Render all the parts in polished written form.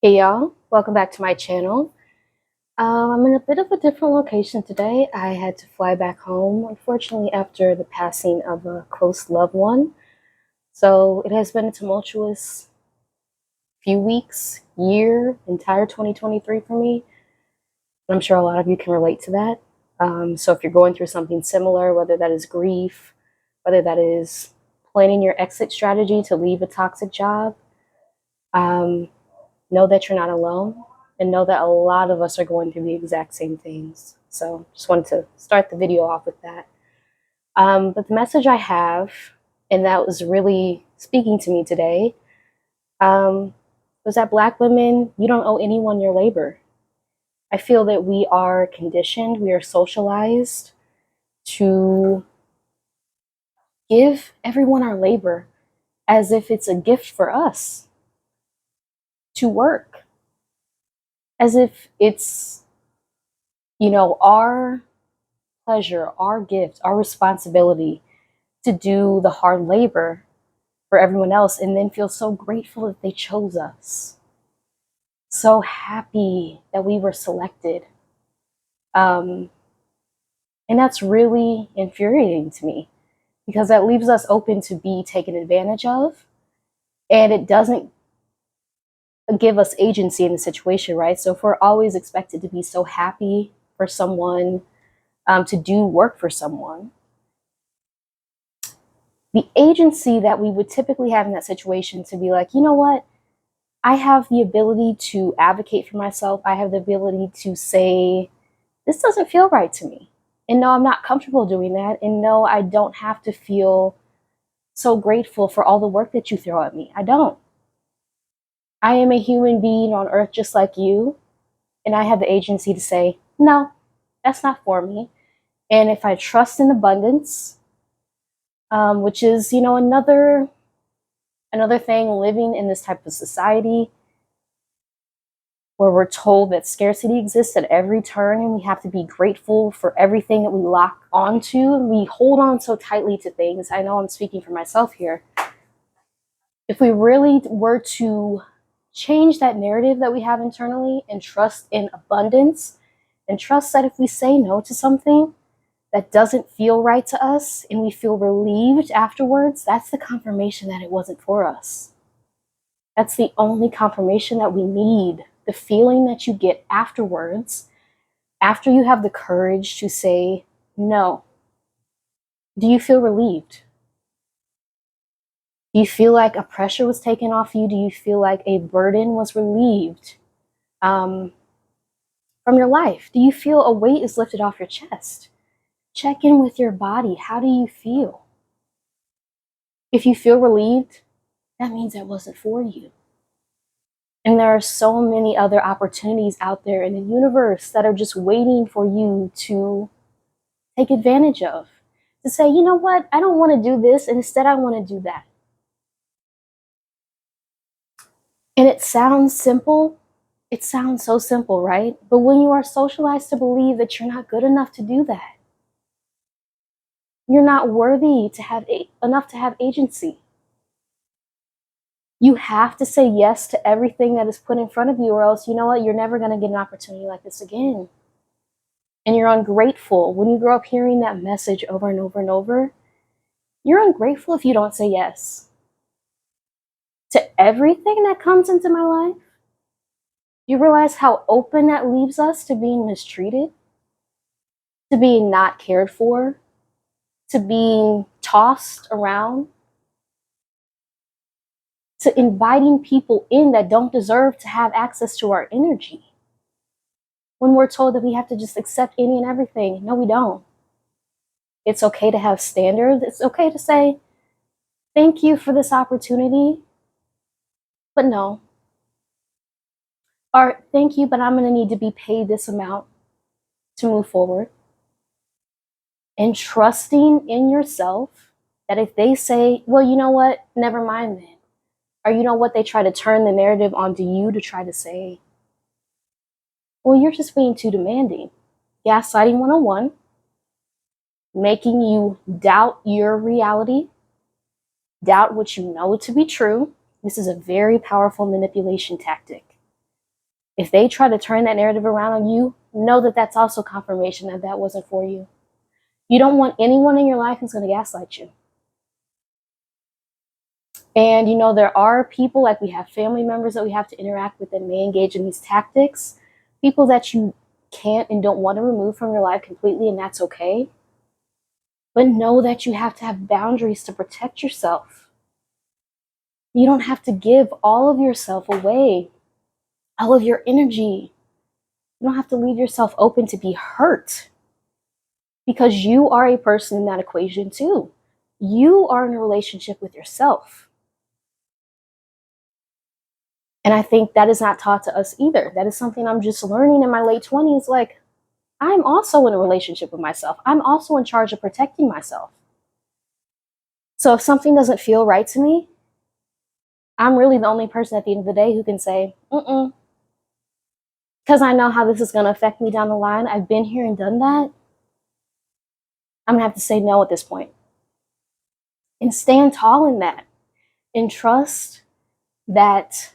Hey y'all, welcome back to my channel. I'm in a bit of a different location today. I had to fly back home, unfortunately, after the passing of a close loved one. So it has been a tumultuous few weeks, entire 2023 for me. I'm sure a lot of you can relate to that. So if you're going through something similar, whether that is grief, whether that is planning your exit strategy to leave a toxic job, um, know that you're not alone and know that a lot of us are going through the exact same things. So just wanted to start the video off with that. But the message I have, and that was really speaking to me today, was that Black women, you don't owe anyone your labor. I feel that we are conditioned, we are socialized to give everyone our labor as if it's a gift for us to work, as if it's, our pleasure, our gift, our responsibility to do the hard labor for everyone else and then feel so grateful that they chose us. So happy that we were selected. And that's really infuriating to me because that leaves us open to be taken advantage of, and it doesn't give us agency in the situation, right? So if we're always expected to be so happy for someone, to do work for someone, the agency that we would typically have in that situation to be like, you know what? I have the ability to advocate for myself. I have the ability to say, this doesn't feel right to me. And no, I'm not comfortable doing that. And no, I don't have to feel so grateful for all the work that you throw at me. I don't. I am a human being on earth just like you. And I have the agency to say, no, that's not for me. And if I trust in abundance, which is, another thing living in this type of society where we're told that scarcity exists at every turn and we have to be grateful for everything that we lock onto. We hold on so tightly to things. I know I'm speaking for myself here. If we really were to change that narrative that we have internally and trust in abundance and trust that if we say no to something that doesn't feel right to us and we feel relieved afterwards, that's the confirmation that it wasn't for us. That's the only confirmation that we need. The feeling that you get afterwards, after you have the courage to say no. Do you feel relieved? Do you feel like a pressure was taken off you? Do you feel like a burden was relieved from your life? Do you feel a weight is lifted off your chest? Check in with your body. How do you feel? If you feel relieved, that means that wasn't for you. And there are so many other opportunities out there in the universe that are just waiting for you to take advantage of. To say, you know what, I don't want to do this, and instead I want to do that. And it sounds simple. It sounds so simple, right? But when you are socialized to believe that you're not good enough to do that, you're not worthy to have enough to have agency. You have to say yes to everything that is put in front of you, or else, you know what, you're never going to get an opportunity like this again. And you're ungrateful. When you grow up hearing that message over and over and over, you're ungrateful if you don't say yes to everything that comes into my life. You realize how open that leaves us to being mistreated, to being not cared for, to being tossed around, to inviting people in that don't deserve to have access to our energy. When we're told that we have to just accept any and everything, no, we don't. It's okay to have standards. It's okay to say, thank you for this opportunity, but no. Or thank you, but I'm going to need to be paid this amount to move forward. And trusting in yourself that if they say, well, you know what, never mind then. Or you know what, they try to turn the narrative onto you to try to say, well, you're just being too demanding. Gaslighting 101, making you doubt your reality, doubt what you know to be true. This is a very powerful manipulation tactic. If they try to turn that narrative around on you, know that that's also confirmation that that wasn't for you. You don't want anyone in your life who's going to gaslight you. And there are people, like we have family members that we have to interact with that may engage in these tactics, people that you can't and don't want to remove from your life completely, and that's okay. But know that you have to have boundaries to protect yourself. You don't have to give all of yourself away, all of your energy. You don't have to leave yourself open to be hurt, because you are a person in that equation too. You are in a relationship with yourself. And I think that is not taught to us either. That is something I'm just learning in my late 20s. Like, I'm also in a relationship with myself. I'm also in charge of protecting myself. So if something doesn't feel right to me, I'm really the only person at the end of the day who can say, because I know how this is going to affect me down the line. I've been here and done that. I'm going to have to say no at this point. And stand tall in that. And trust that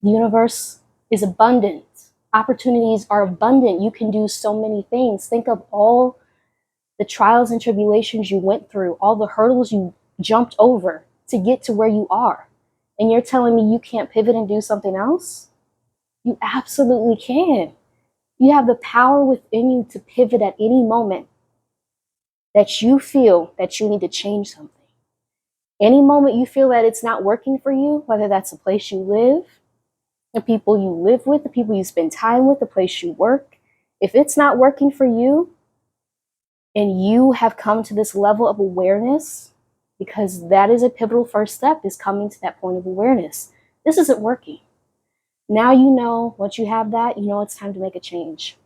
the universe is abundant. Opportunities are abundant. You can do so many things. Think of all the trials and tribulations you went through, all the hurdles you jumped over to get to where you are. And you're telling me you can't pivot and do something else? You absolutely can. You have the power within you to pivot at any moment that you feel that you need to change something. Any moment you feel that it's not working for you, whether that's the place you live, the people you live with, the people you spend time with, the place you work, if it's not working for you and you have come to this level of awareness, because that is a pivotal first step, is coming to that point of awareness. This isn't working. Now you know, once you have that, you know it's time to make a change.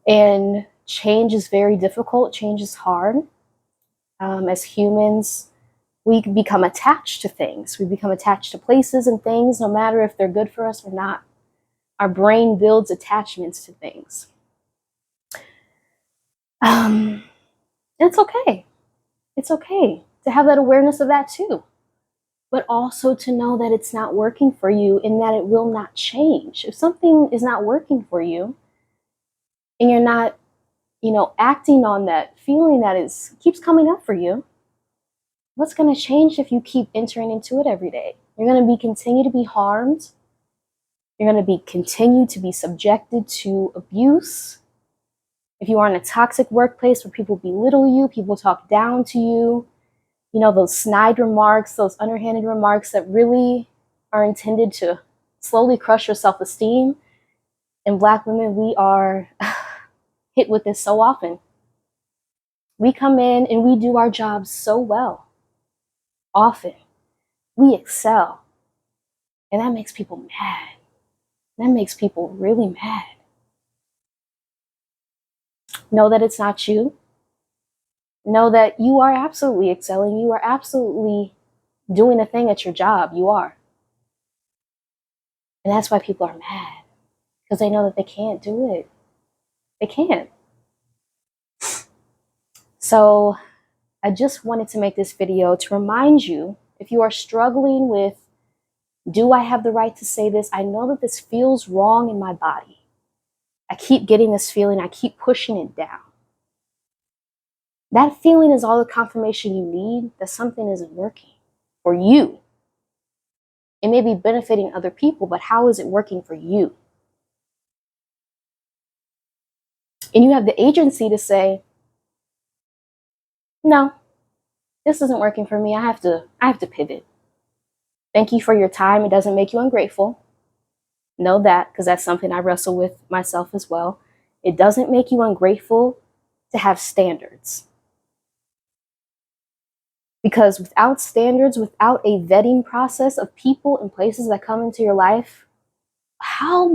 And change is very difficult. Change is hard. As humans, we become attached to things. We become attached to places and things, no matter if they're good for us or not. Our brain builds attachments to things. It's okay. It's okay to have that awareness of that too. But also to know that it's not working for you and that it will not change. If something is not working for you and you're not, acting on that feeling that keeps coming up for you, what's going to change if you keep entering into it every day? You're going to continue to be harmed. You're going to continue to be subjected to abuse. If you are in a toxic workplace where people belittle you, people talk down to you, those snide remarks, those underhanded remarks that really are intended to slowly crush your self-esteem. And Black women, we are hit with this so often. We come in and we do our jobs so well. Often. We excel. And that makes people mad. That makes people really mad. Know that it's not you. Know that you are absolutely excelling. You are absolutely doing a thing at your job. You are. And that's why people are mad. Because they know that they can't do it. They can't. So I just wanted to make this video to remind you, if you are struggling with, do I have the right to say this? I know that this feels wrong in my body. I keep getting this feeling. I keep pushing it down. That feeling is all the confirmation you need that something isn't working for you. It may be benefiting other people, but how is it working for you? And you have the agency to say, no, this isn't working for me. I have to pivot. Thank you for your time. It doesn't make you ungrateful. Know that, because that's something I wrestle with myself as well. It doesn't make you ungrateful to have standards. Because without standards, without a vetting process of people and places that come into your life, how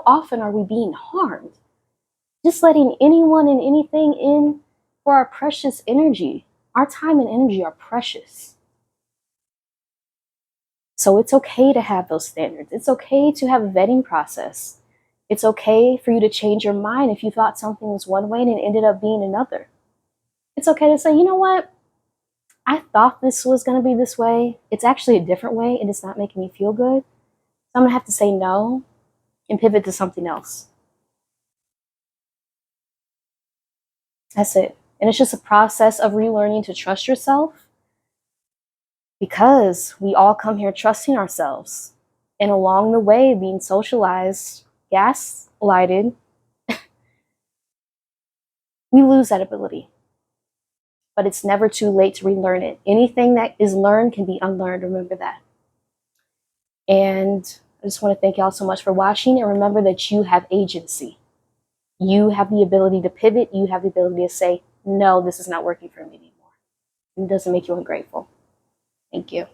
often are we being harmed? Just letting anyone and anything in for our precious energy. Our time and energy are precious. So it's okay to have those standards. It's okay to have a vetting process. It's okay for you to change your mind if you thought something was one way and it ended up being another. It's okay to say, you know what? I thought this was going to be this way. It's actually a different way and it's not making me feel good. So I'm going to have to say no and pivot to something else. That's it. And it's just a process of relearning to trust yourself, because we all come here trusting ourselves. And along the way, being socialized, gaslighted, we lose that ability. But it's never too late to relearn it. Anything that is learned can be unlearned. Remember that. And I just want to thank y'all so much for watching. And remember that you have agency. You have the ability to pivot. You have the ability to say, no, this is not working for me anymore. It doesn't make you ungrateful. Thank you.